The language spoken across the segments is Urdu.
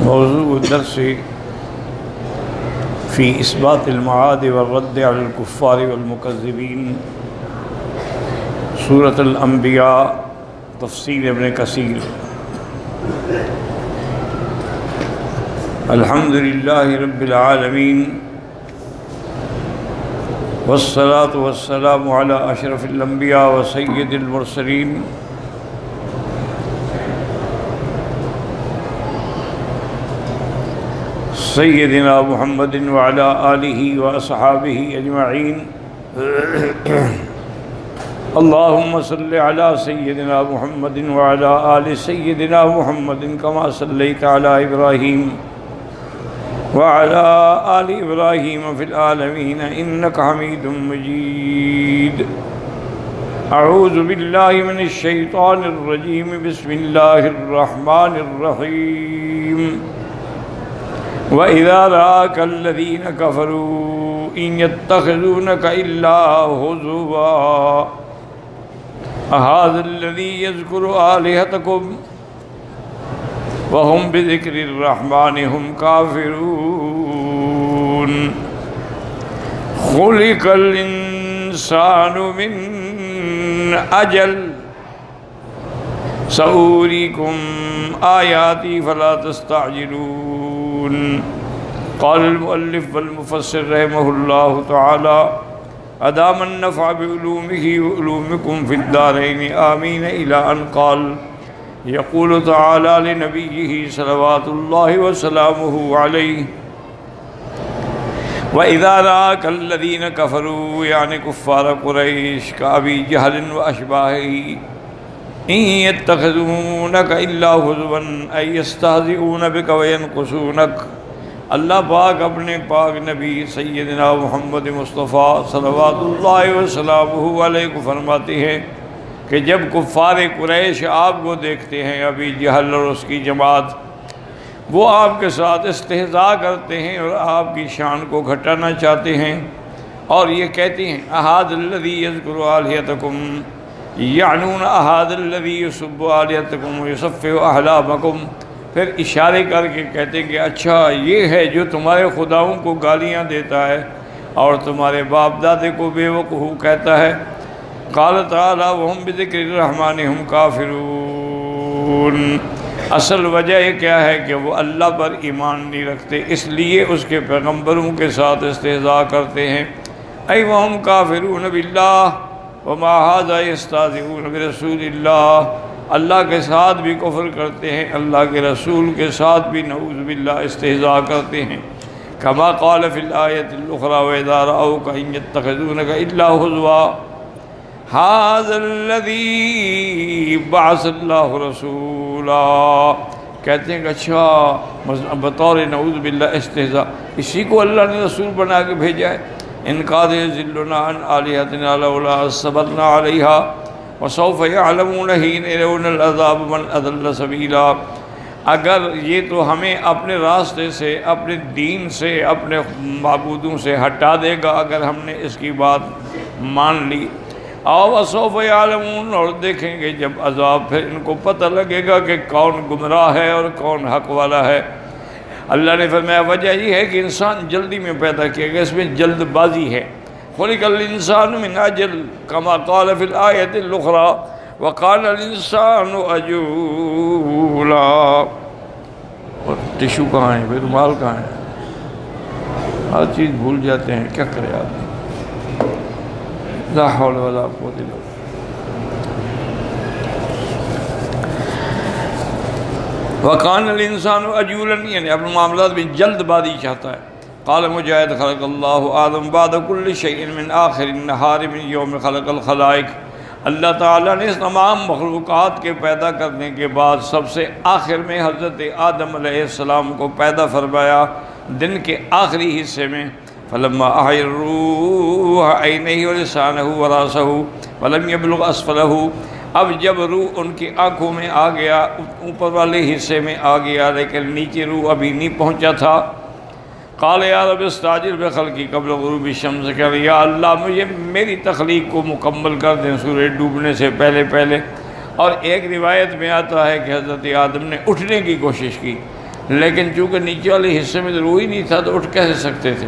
موضوع الدرس في إثبات المعاد والرد على الكفار والمكذبين سورة الأنبياء تفسير ابن كثير. الحمد لله رب العالمين والصلاة والسلام على أشرف الأنبياء وسيد المرسلين سيدنا محمد وعلى آله وأصحابه أجمعين. اللهم صل على سيدنا محمد وعلى آل سيدنا محمد كما صليت على إبراهيم وعلى آل إبراهيم في العالمين إنك حميد مجيد. أعوذ بالله من الشيطان الرجيم. بسم الله الرحمن الرحيم. وَإِذَا رَآكَ الَّذِينَ كَفَرُوا إِن يَتَّخِذُونَكَ إِلَّا هُزُوًا أَهَذَا الَّذِي يَذْكُرُ آلِهَتَكُمْ وَهُمْ بِذِكْرِ الرَّحْمَنِ هُمْ كَافِرُونَ. خُلِقَ الْإِنسَانُ مِنْ أَجَلٍ سَأُرِيكُمْ آيَاتِي فَلَا تَسْتَعْجِلُونَ. قال المؤلف والمفسر رحمه الله تعالى أدام النفع بعلومه وعلومكم في الدارين آمين إلى أن قال يقول تعالى لنبيه صلوات الله وسلامه عليه وإذا رآك الذين كفروا يعني كفار قريش كأبي جهل وأشباهه إن يتخذونك إلا هزوا أي يستهزئون بك وينقصونك. اللہ پاک اپنے پاک نبی سیدنا محمد مصطفیٰ صلوات اللہ وسلامہ علیہ کو فرماتے ہیں کہ جب کفار قریش آپ کو دیکھتے ہیں ابی جہل اور اس کی جماعت، وہ آپ کے ساتھ استہزاء کرتے ہیں اور آپ کی شان کو گھٹانا چاہتے ہیں اور یہ کہتے ہیں احاد الذی یذکر آلہتکم یعنون احاد الذی یسب آلہتکم ویصفح احلامکم. پھر اشارے کر کے کہتے ہیں کہ اچھا یہ ہے جو تمہارے خداؤں کو گالیاں دیتا ہے اور تمہارے باپ دادے کو بے وقوف کہتا ہے. قال تعالی وہم بذکر الرحمن ہم کافرون. اصل وجہ یہ کیا ہے کہ وہ اللہ پر ایمان نہیں رکھتے، اس لیے اس کے پیغمبروں کے ساتھ استہزاء کرتے ہیں. ای وہم کافرون باللہ وما ھذا یستہزئون برسول اللہ. اللہ کے ساتھ بھی کفر کرتے ہیں، اللہ کے رسول کے ساتھ بھی نعوذ باللہ استہزاء کرتے ہیں. کما قال فی الآیۃ الاخری وَإِذَا رَأَوْكَ إِن يَتَّخِذُونَكَ إِلَّا هُزُوًا هَذَا الَّذِي بَعَثَ اللَّهُ رَسُولًا. کہتے ہیں کہ اچھا بطور نعوذ باللہ استہزاء اسی کو اللہ نے رسول بنا کے بھیجا ہے. ان قاد یضلنا عن آلہتنا لولا صبرنا علیہا وسوف یعلمون حین یرون العذاب من اضل سبیلا. اگر یہ تو ہمیں اپنے راستے سے، اپنے دین سے، اپنے معبودوں سے ہٹا دے گا اگر ہم نے اس کی بات مان لی. اور وسوف یعلمون، اور دیکھیں گے جب عذاب پھر ان کو پتہ لگے گا کہ کون گمراہ ہے اور کون حق والا ہے. اللہ نے فرمایا وجہ یہ ہے کہ انسان جلدی میں پیدا کیا گیا، اس میں جلد بازی ہے. خلق الانسان من اجل کما قال فی الآیۃ الاخری وقال الانسان عجولا. اور ٹشو کہاں ہے، بے رومال کہاں ہے، ہر چیز بھول جاتے ہیں، کیا کرے آدمی. لا حول ولا قوت الا باللہ. وَقَانَ الْإِنسَانُ عَجُولًا، یعنی اپنے معاملات میں جلد بازی چاہتا ہے. قال مجاہد خلق اللہ آدم بعد کل شیء من آخر النہار من یوم خلق الخلائق. اللہ تعالیٰ نے اس تمام مخلوقات کے پیدا کرنے کے بعد سب سے آخر میں حضرت آدم علیہ السلام کو پیدا فرمایا دن کے آخری حصے میں. فلما احیا الروح عینیہ ولسانہ وراسہ ولم یبلغ اسفلہ. اب جب روح ان کی آنکھوں میں آ گیا، اوپر والے حصے میں آ گیا لیکن نیچے روح ابھی نہیں پہنچا تھا. قال یا رب استعجل بخلقی قبل غروب الشمس. کہ یا اللہ مجھے میری تخلیق کو مکمل کر دیں سورج ڈوبنے سے پہلے پہلے. اور ایک روایت میں آتا ہے کہ حضرت آدم نے اٹھنے کی کوشش کی لیکن چونکہ نیچے والے حصے میں ضرور ہی نہیں تھا تو اٹھ کیسے سکتے تھے۔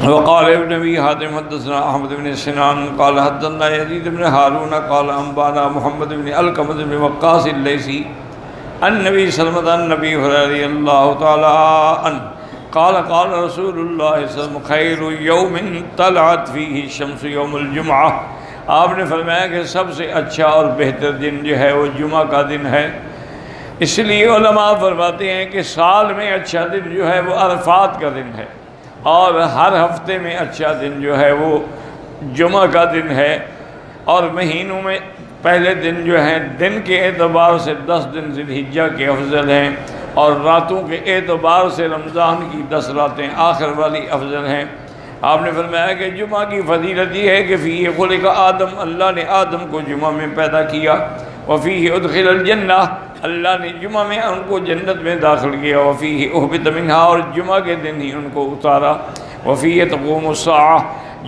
وقال ابن ابي حاتم حدثنا احمد بن سنان قال حدثنا يزيد بن هارون قال انبانا محمد بن علقمة بن وقاص الليثي النبي صلى الله عليه وسلم النبي رضي الله تعالى عنه قال قال رسول الله صلى الله عليه وسلم خير يوم طلعت فيه الشمس يوم الجمعة، آپ نے فرمایا کہ سب سے اچھا اور بہتر دن جو ہے وہ جمعہ کا دن ہے۔ اس لیے علماء فرماتے ہیں کہ سال میں اچھا دن جو ہے وہ عرفات کا دن ہے، اور ہر ہفتے میں اچھا دن جو ہے وہ جمعہ کا دن ہے، اور مہینوں میں پہلے دن جو ہیں دن کے اعتبار سے 10 دن ذی الحجہ کے افضل ہیں، اور راتوں کے اعتبار سے رمضان کی 10 راتیں آخر والی افضل ہیں۔ آپ نے فرمایا کہ جمعہ کی فضیلت یہ ہے کہ فیہ خلق آدم، اللہ نے آدم کو جمعہ میں پیدا کیا، وفیہ ادخل الجنہ، اللہ نے جمعہ میں ان کو جنت میں داخل کیا، وفیہ اہبط منہا، اور جمعہ کے دن ہی ان کو اتارا، وفیہ تقوم الساعہ،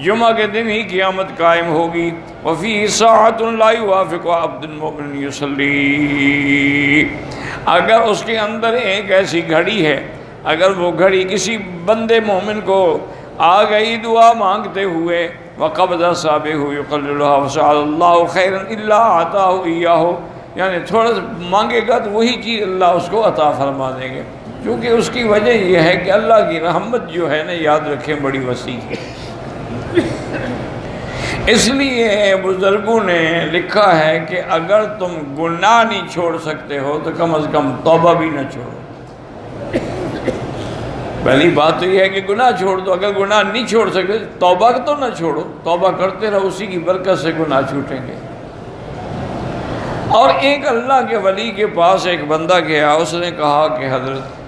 جمعہ کے دن ہی قیامت قائم ہوگی، وفیہ ساعۃ لا یوافق عبد المؤمن یصلی، اگر اس کے اندر ایک ایسی گھڑی ہے، اگر وہ گھڑی کسی بندے مومن کو آ گئی دعا مانگتے ہوئے، وقبض اصابعہ یقللھا وسأل اللہ خیرا الا اعطاہ ایاہ، یعنی تھوڑا سا مانگے گا تو وہی چیز اللہ اس کو عطا فرما دیں گے، کیونکہ اس کی وجہ یہ ہے کہ اللہ کی رحمت جو ہے نا، یاد رکھیں، بڑی وسیع ہے۔ اس لیے بزرگوں نے لکھا ہے کہ اگر تم گناہ نہیں چھوڑ سکتے ہو تو کم از کم توبہ بھی نہ چھوڑو۔ پہلی بات تو یہ ہے کہ گناہ چھوڑ دو، اگر گناہ نہیں چھوڑ سکتے توبہ تو نہ چھوڑو، توبہ کرتے رہو، اسی کی برکت سے گناہ چھوٹیں گے۔ اور ایک اللہ کے ولی کے پاس ایک بندہ گیا، اس نے کہا کہ حضرت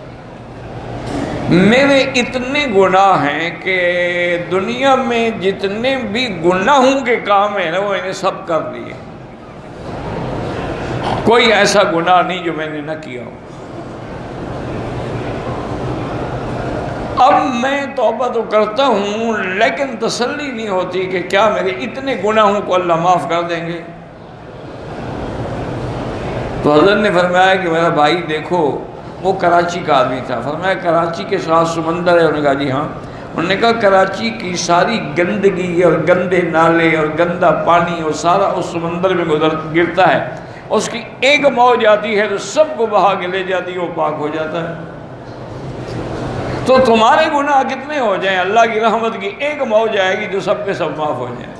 میرے اتنے گناہ ہیں کہ دنیا میں جتنے بھی گناہوں کے کام ہیں نا وہ انہیں سب کر لیے، کوئی ایسا گناہ نہیں جو میں نے نہ کیا ہو۔ اب میں توبہ تو کرتا ہوں لیکن تسلی نہیں ہوتی کہ کیا میرے اتنے گناہوں کو اللہ معاف کر دیں گے۔ تو حضرت نے فرمایا کہ میرا بھائی دیکھو، وہ کراچی کا آدمی تھا، فرمایا کراچی کے ساتھ سمندر ہے؟ انہوں نے کہا جی ہاں۔ انہوں نے کہا کراچی کی ساری گندگی اور گندے نالے اور گندا پانی اور سارا اس سمندر میں گرتا ہے، اس کی ایک موج آتی ہے تو سب کو بہا کے لے جاتی ہے، وہ پاک ہو جاتا ہے۔ تو تمہارے گناہ کتنے ہو جائیں، اللہ کی رحمت کی ایک موج آئے گی جو سب کے سب معاف ہو جائیں۔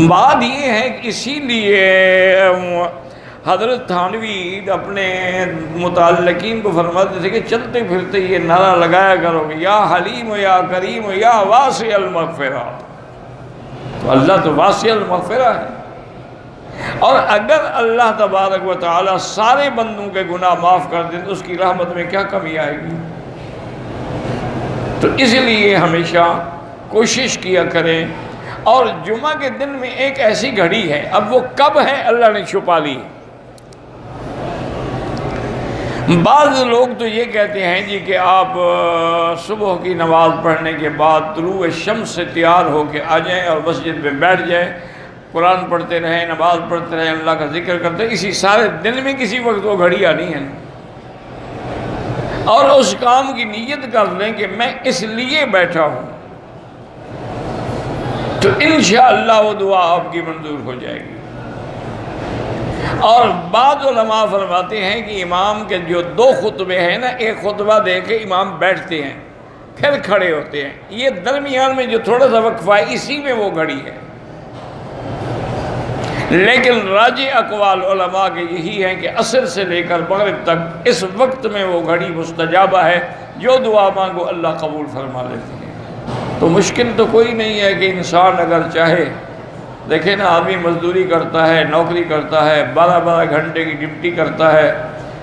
بات یہ ہے کہ اسی لیے حضرت تھانوی اپنے متعلقین کو فرماتے تھے کہ چلتے پھرتے یہ نعرہ لگایا کرو کہ یا حلیم یا کریم یا واسع المغفرہ، تو اللہ تو واسع المغفرہ ہے، اور اگر اللہ تبارک و تعالی سارے بندوں کے گناہ معاف کر دیں تو اس کی رحمت میں کیا کمی آئے گی۔ تو اس لیے ہمیشہ کوشش کیا کریں۔ اور جمعہ کے دن میں ایک ایسی گھڑی ہے، اب وہ کب ہے اللہ نے چھپا لی۔ بعض لوگ تو یہ کہتے ہیں جی کہ آپ صبح کی نماز پڑھنے کے بعد طلوع شمس سے تیار ہو کے آ جائیں اور مسجد میں بیٹھ جائیں، قرآن پڑھتے رہیں، نماز پڑھتے رہیں، اللہ کا ذکر کرتے رہیں، اسی سارے دن میں کسی وقت وہ گھڑی آنی ہے، اور اس کام کی نیت کر لیں کہ میں اس لیے بیٹھا ہوں، تو انشاءاللہ وہ دعا آپ کی منظور ہو جائے گی۔ اور بعض علماء فرماتے ہیں کہ امام کے جو 2 خطبے ہیں نا، ایک خطبہ دے کے امام بیٹھتے ہیں پھر کھڑے ہوتے ہیں، یہ درمیان میں جو تھوڑا سا وقفہ ہے اسی میں وہ گھڑی ہے۔ لیکن راجح اقوال علماء کے یہی ہیں کہ عصر سے لے کر مغرب تک اس وقت میں وہ گھڑی مستجابہ ہے، جو دعا مانگو اللہ قبول فرما لیتے ہیں۔ تو مشکل تو کوئی نہیں ہے کہ انسان اگر چاہے، دیکھیں نا آدمی مزدوری کرتا ہے، نوکری کرتا ہے، 12 گھنٹے کی ڈیوٹی کرتا ہے،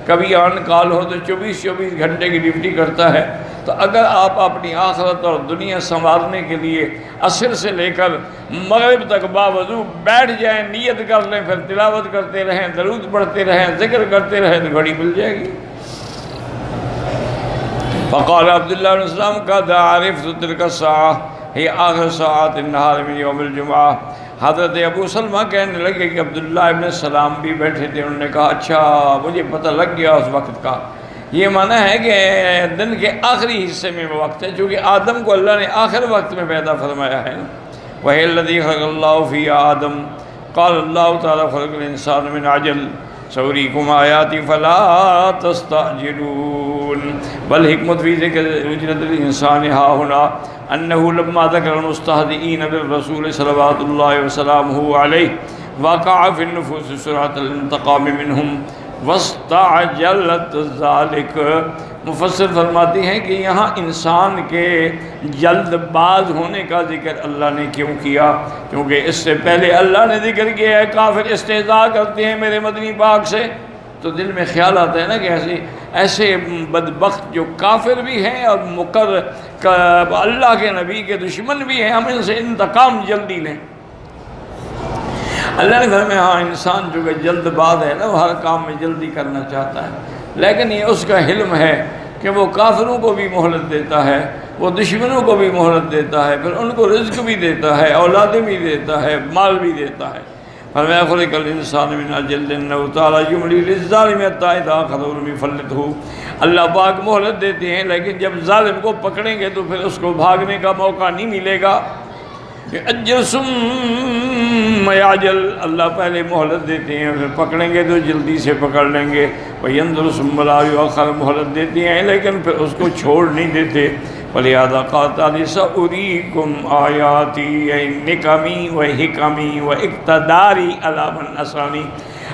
کبھی آن کال ہو تو 24 گھنٹے کی ڈیوٹی کرتا ہے، تو اگر آپ اپنی آخرت اور دنیا سنوارنے کے لیے عصر سے لے کر مغرب تک باوضو بیٹھ جائیں، نیت کر لیں، پھر تلاوت کرتے رہیں، درود پڑھتے رہیں، ذکر کرتے رہیں، تو گھڑی مل جائے گی۔ فقال عبداللہ بن السلام قد عرفت تلك الساعة هي آخر ساعات النهار من يوم الجمعة حضرت ابو سلمہ کہنے لگے کہ عبداللہ ابن سلام بھی بیٹھے تھے، انہوں نے کہا اچھا مجھے پتہ لگ گیا اس وقت کا، یہ معنی ہے کہ دن کے آخری حصے میں وہ وقت ہے، چونکہ آدم کو اللہ نے آخر وقت میں پیدا فرمایا ہے نا۔ وَهِيَ الَّذِي خَلَقَ اللَّهُ فِي آدَمَ قَالَ اللَّهُ تَعَالَى خَلَقَ الْإِنسَانَ مِنْ عَجَلٍ سَأُرِيكُمْ آيَاتِي فَلَا تَسْتَعْجِلُونَ وَالْحِكْمَةُ فِي ذِكْرِ أُجْرَةِ الْإِنسَانِ هَا هُنَا أنه لما ذكر المستهزئين بالرسول صلوات الله وسلامه عليه وقع في النفوس سرعة الانتقام منهم واستعجلت ذلك۔ مفسر فرماتے ہیں کہ یہاں انسان کے جلد باز ہونے کا ذکر اللہ نے کیوں کیا؟ کیونکہ اس سے پہلے اللہ نے ذکر کیا ہے کافر استہزاء کرتے ہیں میرے مدنی پاک سے، تو دل میں خیال آتا ہے نا کہ ایسے بدبخت جو کافر بھی ہیں اور اللہ کے نبی کے دشمن بھی ہیں، ہم ان سے انتقام جلدی لیں۔ اللہ نے فرمایا ہاں انسان جو کہ جلد باز ہے نا، وہ ہر کام میں جلدی کرنا چاہتا ہے، لیکن یہ اس کا حلم ہے کہ وہ کافروں کو بھی مہلت دیتا ہے، وہ دشمنوں کو بھی مہلت دیتا ہے، پھر ان کو رزق بھی دیتا ہے، اولادیں بھی دیتا ہے، مال بھی دیتا ہے۔ فرمایا خلق الانسان من اجل انه تعالی یملی للظالم حتی اذا اخذه لم یفلته۔ اللہ پاک مہلت دیتے ہیں لیکن جب ظالم کو پکڑیں گے تو پھر اس کو بھاگنے کا موقع نہیں ملے گا۔ اجل ثم یعجل، اللہ پہلے مہلت دیتے ہیں پھر پکڑیں گے تو جلدی سے پکڑ لیں گے۔ وینظر ثم لا یؤخر، مہلت دیتے ہیں لیکن پھر اس کو چھوڑ نہیں دیتے۔ وَلِهَذَا قَالَ تَعَالَىٰ سَأُرِيكُمْ آيَاتِي نِقَمِي وَحِكَمِي وَإِقْتِدَارِي عَلَىٰ مَنْ عَصَانِي۔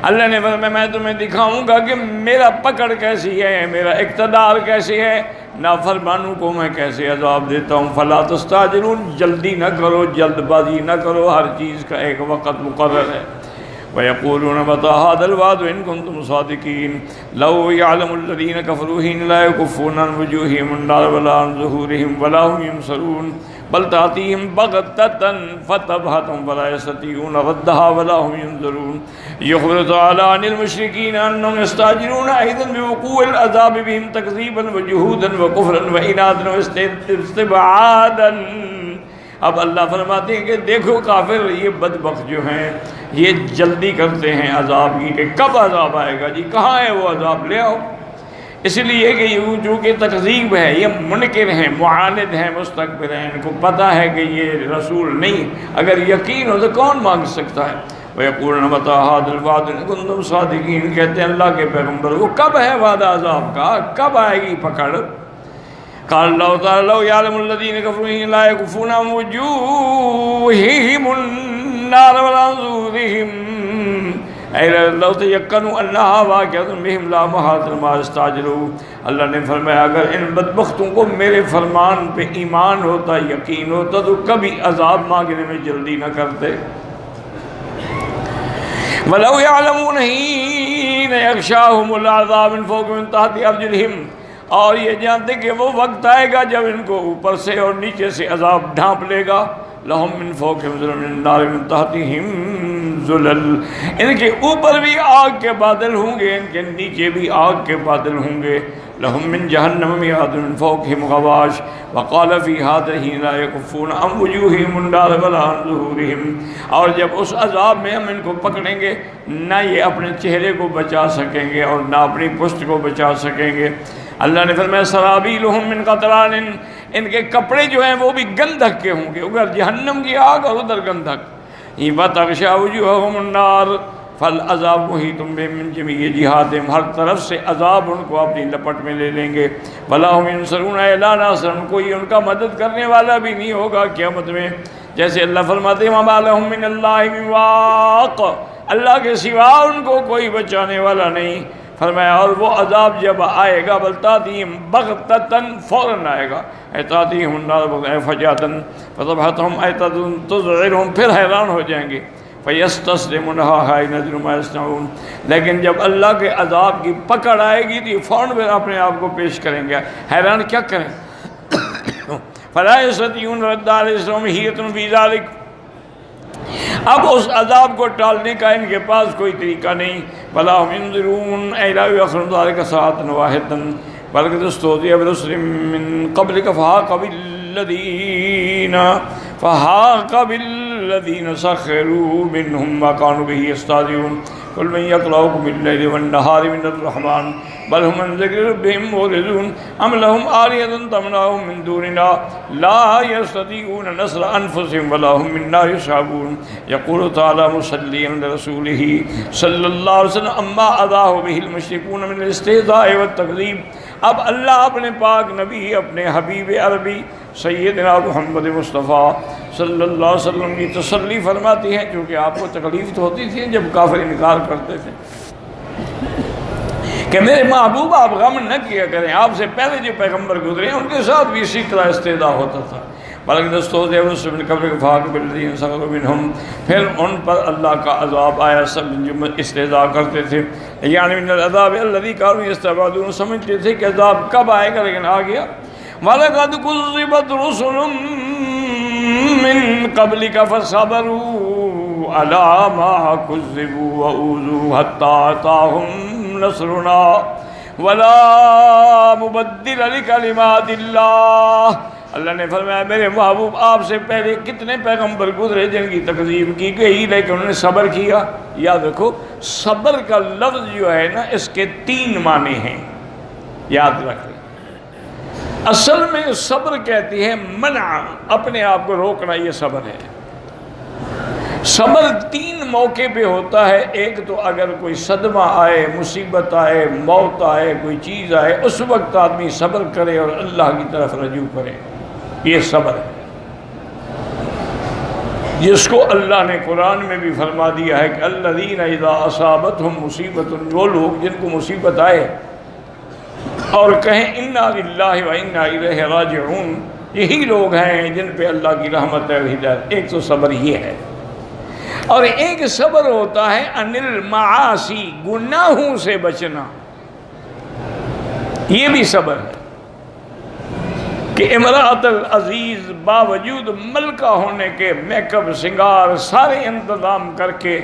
اللہ نے فرمایا میں تمہیں دکھاؤں گا کہ میرا پکڑ کیسی ہے، میرا اقتدار کیسی ہے، نافرمانوں کو میں کیسے عذاب دیتا ہوں۔ فَلَا تَسْتَعْجِلُونَ، جلدی نہ کرو، جلد بازی نہ کرو، ہر چیز کا ایک وقت مقرر ہے۔ وَيَقُولُونَ مَتَىٰ هَٰذَا الْوَعْدُ إِن كُنتُمْ صَادِقِينَ لَوْ يَعْلَمُ الَّذِينَ كَفَرُوا حِينَ لَا يَكُفُّونَ عَنْ وُجُوهِهِمُ النَّارَ وَلَا عَنْ ظُهُورِهِمْ وَلَا هُمْ يُنصَرُونَ بَلْ تَأْتِيهِمْ بَغْتَةً فَتَبْهَتْهُمْ فَلَا يَسْتَطِيعُونَ رَدَّهَا وَلَا هُمْ يُنظَرُونَ يُخْبِرُ تَعَالَىٰ عَنِ الْمُشْرِكِينَ أَنَّهُمْ يَسْتَعْجِلُونَ أَيْضًا بِوُقُوعِ الْعَذَابِ بِهِمْ تَكْذِيبًا وَجُحُودًا وَكُفْرًا وَعِنَادًا وَاسْتِبْعَادًا۔ اب اللہ فرماتے ہیں کہ دیکھو کافر یہ بدبخت جو ہیں یہ جلدی کرتے ہیں عذاب کی کہ کب عذاب آئے گا، جی کہاں ہے وہ عذاب، لے آؤ۔ اس لیے کہ یہ چونکہ تکذیب ہے، یہ منکر ہیں، معاند ہیں، مستکبر ہیں، ان کو پتہ ہے کہ یہ رسول نہیں، اگر یقین ہو تو کون مانگ سکتا ہے۔ وَيَقُولُونَ مَتَىٰ هَٰذَا الْوَعْدُ إِن كُنتُمْ صَادِقِينَ، کہتے ہیں اللہ کے پیغمبر وہ کب ہے وعدہ عذاب کا، کب آئے گی پکڑ؟ قال اللہ تعالی لو یعلم الذین کفروا حین لا یکفون عن وجوہہم النار ولا عن ظہورہم اے لو تیقنوا انہا واقعۃ بہم لا محالۃ ما استعجلوا۔ اللہ نے فرمایا اگر ان بدبختوں کو میرے فرمان پہ ایمان ہوتا، یقین ہوتا تو کبھی عذاب مانگنے میں جلدی نہ کرتے۔ وَلَوْ يَعْلَمُونَ حِينَ يَغْشَاهُمُ الْعَذَابُ مِنْ فَوْقِهِمْ وَمِنْ تَحْتِ أَرْجُلِهِمْ، اور یہ جانتے کہ وہ وقت آئے گا جب ان کو اوپر سے اور نیچے سے عذاب ڈھانپ لے گا۔ لَهُم مِّن فَوْقِهِمْ ظُلَلٌ مِّنَ النَّارِ وَمِن تَحْتِهِمْ ظُلَلٌ، ان کے اوپر بھی آگ کے بادل ہوں گے، ان کے نیچے بھی آگ کے بادل ہوں گے۔ لَهُم مِّن جَهَنَّمَ مِهَادٌ مِّن فَوْقِهِمْ غَوَاشٍ وَقَالَ فِي هَٰذَا حِينَ لَا يَكُفُّونَ عَنْ وُجُوهِهِمُ النَّارَ وَلَا عَنْ ظُهُورِهِمْ، اور جب اس عذاب میں ہم ان کو پکڑیں گے نہ یہ اپنے چہرے کو بچا سکیں گے اور نہ اپنی پشت کو بچا سکیں گے۔ اللہ نے فرمایا سرابیلہم من قطران، ان کے کپڑے جو ہیں وہ بھی گندھک کے ہوں گے، ادھر جہنم کی آگ اور ادھر گندھک۔ وَتَغْشَىٰ وُجُوهَهُمُ النَّارُ فَالْعَذَابُ مُحِيطٌ بِهِم مِّن جَمِيعِ جِهَاتِهِمْ، ہر طرف سے عذاب ان کو اپنی لپٹ میں لے لیں گے۔ وَلَا هُمْ يُنصَرُونَ إِلَّا نَاصِرٌ، کوئی ان کا مدد کرنے والا بھی نہیں ہوگا قیامت میں۔ جیسے اللہ فرماتے ہیں وَمَا لَهُم مِّنَ اللَّهِ مِن وَاقٍ، اللہ کے سوا ان کو کوئی بچانے والا نہیں۔ فرمایا اور وہ عذاب جب آئے گا بلتاتہم بغتتاً، فوراً آئے گا، ایتاتہم النار فجاتاً فتبہتہم ایتاتن تذعرہم، پھر حیران ہو جائیں گے۔ فَيَسْتَسْلِمُونَهَا حَيْ نَذْرُ مَا يَصْنَعُونَ، لیکن جب اللہ کے عذاب کی پکڑ آئے گی تو یہ فوراً پھر اپنے آپ کو پیش کریں گے، حیران کیا کریں۔ فَلَا يَسْتَطِيعُونَ رَدَّ عَلَيْهِمْ حِيلَةٌ فِي ذَلِكَ، اب اس عذاب کو ٹالنے کا ان کے پاس کوئی طریقہ نہیں۔ وَلَا هُمْ يُنظِرُونَ أَيْ لَا يُؤَخِّرُ ذَلِكَ سَاعَةً وَاحِدَةً بَلْ قَدِ اسْتُهْزِئَ بِرُسُلٍ مِّن قَبْلِكَ فَحَاقَ بِالَّذِينَ فحاق بالذین سخروا منهم ما كانوا به يستهزئون قل من يقرأكم بالليل والنهار من الرحمن بل هم عن ذكر ربهم معرضون أم لهم آلهة تمنعهم من دوننا لا يستطيعون نصر أنفسهم ولا هم منا يصحبون يقول تعالى مصليا لرسوله صلى الله عليه وسلم أما أذاه به المشركون من الاستهزاء والتكذيب. اب اللہ اپنے پاک نبی اپنے حبیب عربی سیدنا محمد مصطفیٰ صلی اللہ علیہ وسلم کی تسلی فرماتی ہیں، چونکہ آپ کو تکلیف تو ہوتی تھی جب کافر انکار کرتے تھے کہ میرے محبوب آپ غم نہ کیا کریں، آپ سے پہلے جو پیغمبر گزرے ہیں ان کے ساتھ بھی اسی طرح استہزاء ہوتا تھا. پھر ان پر اللہ کا عذاب آیا، سب جو استہزاء کرتے تھے، یعنی من العذاب الذی کانوا یستبعدون، سمجھتے تھے کہ عذاب کب آئے گا، لیکن آ گیا. وَلَقَدْ كُذِّبَتْ رُسُلٌ مِّن قَبْلِكَ فَصَبَرُوا عَلَىٰ مَا كُذِّبُوا وَأُوذُوا حَتَّىٰ أَتَاهُمْ نَصْرُنَا وَلَا مُبَدِّلَ لِكَلِمَاتِ اللَّهِ. اللہ نے فرمایا میرے محبوب آپ سے پہلے کتنے پیغمبر گزرے جن کی تکذیب کی گئی لیکن انہوں نے صبر کیا. یاد رکھو صبر کا لفظ جو ہے نا اس کے 3 معنی ہیں، یاد رکھ لیں. اصل میں صبر کہتی ہے منع، اپنے آپ کو روکنا، یہ صبر ہے. صبر 3 موقع پہ ہوتا ہے. ایک تو اگر کوئی صدمہ آئے، مصیبت آئے، موت آئے، کوئی چیز آئے، اس وقت آدمی صبر کرے اور اللہ کی طرف رجوع کرے، یہ صبر ہے، جس کو اللہ نے قرآن میں بھی فرما دیا ہے کہ الذین اذا اصابتہم مصیبت، وہ لوگ جن کو مصیبت آئے اور کہیں انا للہ و انا الیہ راجعون، یہی لوگ ہیں جن پہ اللہ کی رحمت ہے و ہدایت. ایک تو صبر یہ ہے. اور ایک صبر ہوتا ہے عن المعاصی، گناہوں سے بچنا، یہ بھی صبر ہے کہ امرأت العزیز باوجود ملکہ ہونے کے میک اپ سنگار سارے انتظام کر کے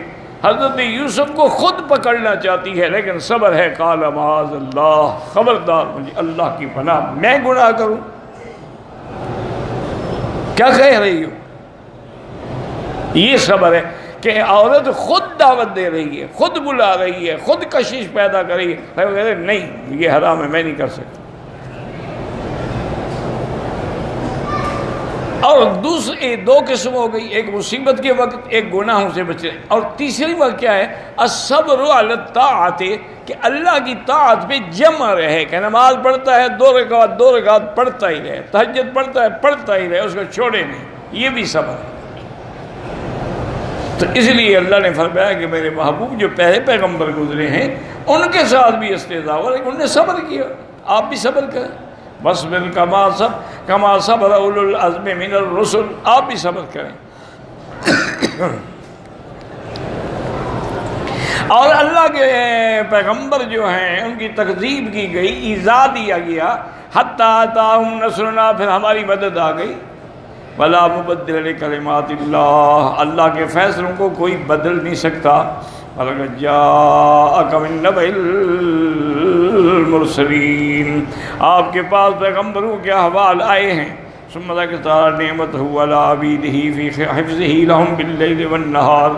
حضرت یوسف کو خود پکڑنا چاہتی ہے، لیکن صبر ہے. قال معاذ اللہ، خبردار مجھے اللہ کی پناہ، میں گناہ کروں. کیا کہہ رہی ہو؟ یہ صبر ہے کہ عورت خود دعوت دے رہی ہے، خود بلا رہی ہے، خود کشش پیدا کر رہی ہے، نہیں یہ حرام ہے، میں نہیں کر سکتا. اور دوسری 2 قسم ہو گئی، ایک مصیبت کے وقت، ایک گناہوں سے بچے. اور تیسری وقت کیا ہے؟ الصبر علی الطاعت، کہ اللہ کی طاعت پہ جمع رہے، کہ نماز پڑھتا ہے 2 رکعت پڑھتا ہی رہے، تہجد پڑھتا ہے پڑھتا ہی رہے، اس کو چھوڑے نہیں، یہ بھی صبر ہے. تو اس لیے اللہ نے فرمایا کہ میرے محبوب جو پہلے پیغمبر گزرے ہیں ان کے ساتھ بھی استہزاء ہوا، لیکن انہوں نے صبر کیا، آپ بھی صبر کریں. وَاصْبِرْ كَمَا صَبَرَ أُولُو الْعَزْمِ مِنَ الرُّسُلِ، آپ بھی صبر کریں. اور اللہ کے پیغمبر جو ہیں ان کی تکذیب کی گئی، ایذا دیا گیا. حَتَّىٰ أَتَاهُمْ نَصْرُنَا، پھر ہماری مدد آ گئی. وَلَا مُبَدِّلَ لِكَلِمَاتِ اللَّهِ، اللہ کے فیصلوں کو کوئی بدل نہیں سکتا. وَلَقَدْ جَاءَكَ مِن نَبَإِ الْمُرْسَلِينَ، آپ کے پاس پیغمبروں کے احوال آئے ہیں. ثُمَّ ذَكَرَ نِعْمَتَهُ عَلَىٰ عَبِيدِهِ فِي حِفْظِهِ لَهُمْ بِاللَّيْلِ وَالنَّهَارِ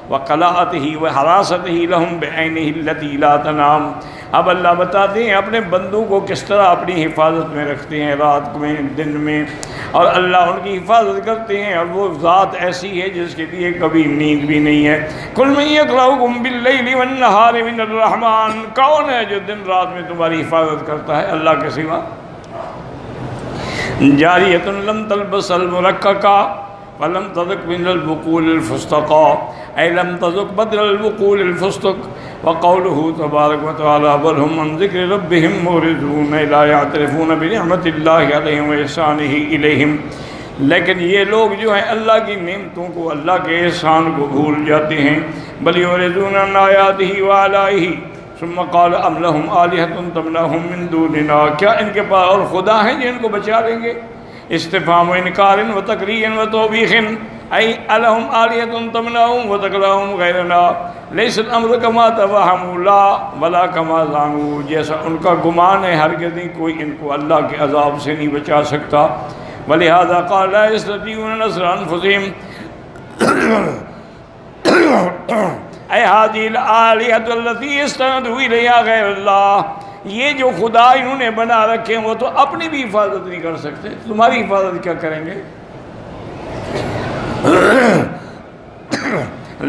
وَقَلَاءَتِهِ وَحَرَاسَتِهِ لَهُمْ بِعَيْنِهِ الَّتِي لَا تَنَامُ. اب اللہ بتاتے ہیں اپنے بندوں کو کس طرح اپنی حفاظت میں رکھتے ہیں، رات میں دن میں، اور اللہ ان کی حفاظت کرتے ہیں. اور وہ ذات ایسی ہے جس کے لیے کبھی نیند بھی نہیں ہے. قُلْ مَن يَكْلَؤُكُمْ بِاللَّيْلِ وَالنَّهَارِ مِنَ الرَّحْمَٰنِ، کون ہے جو دن رات میں تمہاری حفاظت کرتا ہے اللہ کے سوا؟ جاریۃ لم تلبس المرققا ولم تذق من البقول الفستقا، اے لم تذق بدل البقول الفستق. وقوله تبارک وتعالی بل هم عن ذکر ربهم معرضون لا يعترفون بنعمت اللہ علیہم واحسانہ الیہم. لیکن یہ لوگ جو ہیں اللہ کی نعمتوں کو، اللہ کے احسان کو بھول جاتے ہیں. بل یعرضون عن آیاتہ وآلائہ. ثم قال ام لهم آلہۃ تمنعهم من دوننا، کیا ان کے پاس اور خدا ہیں جو ان کو بچا لیں گے؟ استفہام و انکار و تقریر و توبیخ، ای الہم آلہۃ تمنعهم وتقلاهم غیرنا. لیس الامر کما توہموا لا ولا کما زعموا، جیسا ان کا گمان ہے ہرگز نہیں کوئی ان کو اللہ کے عذاب سے نہیں بچا سکتا. ولہذا قال لا يستطيعون نصر انفسهم اے هذه الآلهة التي يستندوا إليها غیر اللہ، یہ جو خدا انہوں نے بنا رکھے ہیں وہ تو اپنی بھی حفاظت نہیں کر سکتے، تمہاری حفاظت کیا کریں گے؟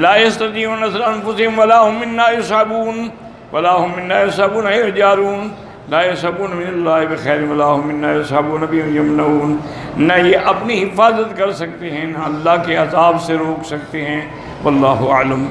لا يستطيعون نصر انفسهم ولا هم منا يصحبون ولا هم منا يصحبون يجارون لا يصحبون من اللہ بخیر ولا هم منا يصحبون بهم يمنعون، نہ یہ اپنی حفاظت کر سکتے ہیں نہ اللہ کے عذاب سے روک سکتے ہیں، واللہ اعلم۔